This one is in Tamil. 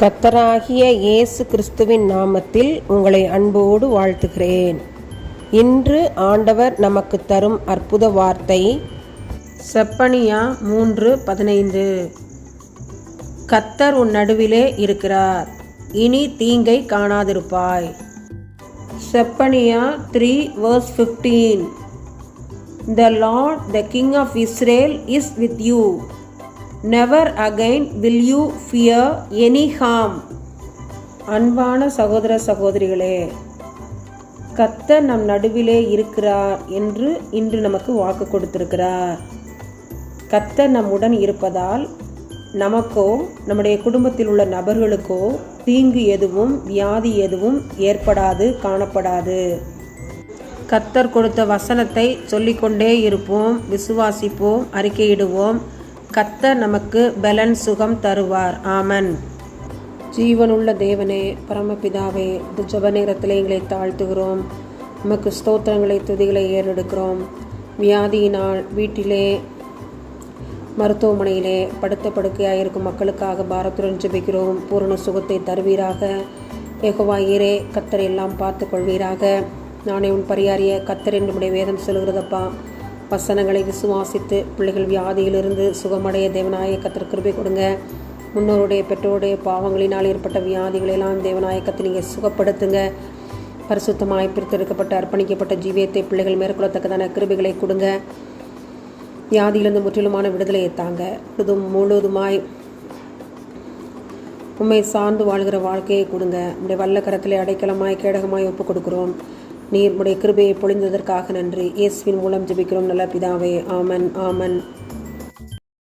கர்த்தராகிய இயேசு கிறிஸ்துவின் நாமத்தில் உங்களை அன்போடு வாழ்த்துகிறேன். இன்று ஆண்டவர் நமக்கு தரும் அற்புத வார்த்தை செப்பனியா 3:15. கர்த்தர் உன் நடுவிலே இருக்கிறார், இனி தீங்கை காணாதிருப்பாய். Zephaniah 3:15. The Lord, the King of Israel, is with you. Never again will you fear any harm. அன்பான சகோதர சகோதரிகளே, கர்த்தர் நம் நடுவிலே இருக்கிறார் என்று இன்று நமக்கு வாக்கு கொடுத்திருக்கிறார். கர்த்தர் நம்முடன் இருப்பதால் நமக்கோ நம்முடைய குடும்பத்தில் உள்ள நபர்களுக்கோ தீங்கு எதுவும் வியாதி எதுவும் ஏற்படாது, காணப்படாது. கர்த்தர் கொடுத்த வசனத்தை சொல்லிக்கொண்டே இருப்போம், விசுவாசிப்போம், அறிக்கையிடுவோம். கர்த்தர் நமக்கு பலன் சுகம் தருவார். ஆமன். ஜீவனுள்ள தேவனே, பரமபிதாவே, இந்த ஜெப நேரத்தில் எங்களை தாழ்த்துகிறோம். நமக்கு ஸ்தோத்திரங்களை துதிகளை ஏறெடுக்கிறோம். வியாதியினால் வீட்டிலே மருத்துவமனையிலே படுத்த படுக்கையாக இருக்கும் மக்களுக்காக பாரத்துடன் ஜெபிக்கிறோம். பூரண சுகத்தை தருவீராக. யெகோவா ஈரே, கர்த்தர் எல்லாம் பார்த்து கொள்வீராக. நானே உன் பரியாரிய கர்த்தர் என்னுடைய வேதம் சொல்கிறதப்பா. வசனங்களை விசுவாசித்து பிள்ளைகள் வியாதியிலிருந்து சுகமடைய தேவனாய கர்த்தர் கிருபை கொடுங்க. முன்னோருடைய பெற்றோருடைய பாவங்களினால் ஏற்பட்ட வியாதிகளெல்லாம் தேவனாய கர்த்தர் நீங்கள் சுகப்படுத்துங்க. பரிசுத்தமாய் பிரித்தெடுக்கப்பட்ட அர்ப்பணிக்கப்பட்ட ஜீவியத்தை பிள்ளைகள் மேற்கொள்ளத்தக்கதான கிருபைகளை கொடுங்க. வியாதியிலிருந்து முற்றிலுமான விடுதலையை தாங்க. முழுவதுமாய் உண்மை சார்ந்து வாழ்கிற வாழ்க்கையை கொடுங்க. உடைய வல்ல கரத்திலே அடைக்கலமாய் கேடகமாய் ஒப்புக் கொடுக்கிறோம். நீர் உடைய கிருபையை பொழிந்ததற்காக நன்றி. இயேசுவின் மூலம் ஜெபிக்கிறோம் நல்ல பிதாவே. ஆமன், ஆமன்.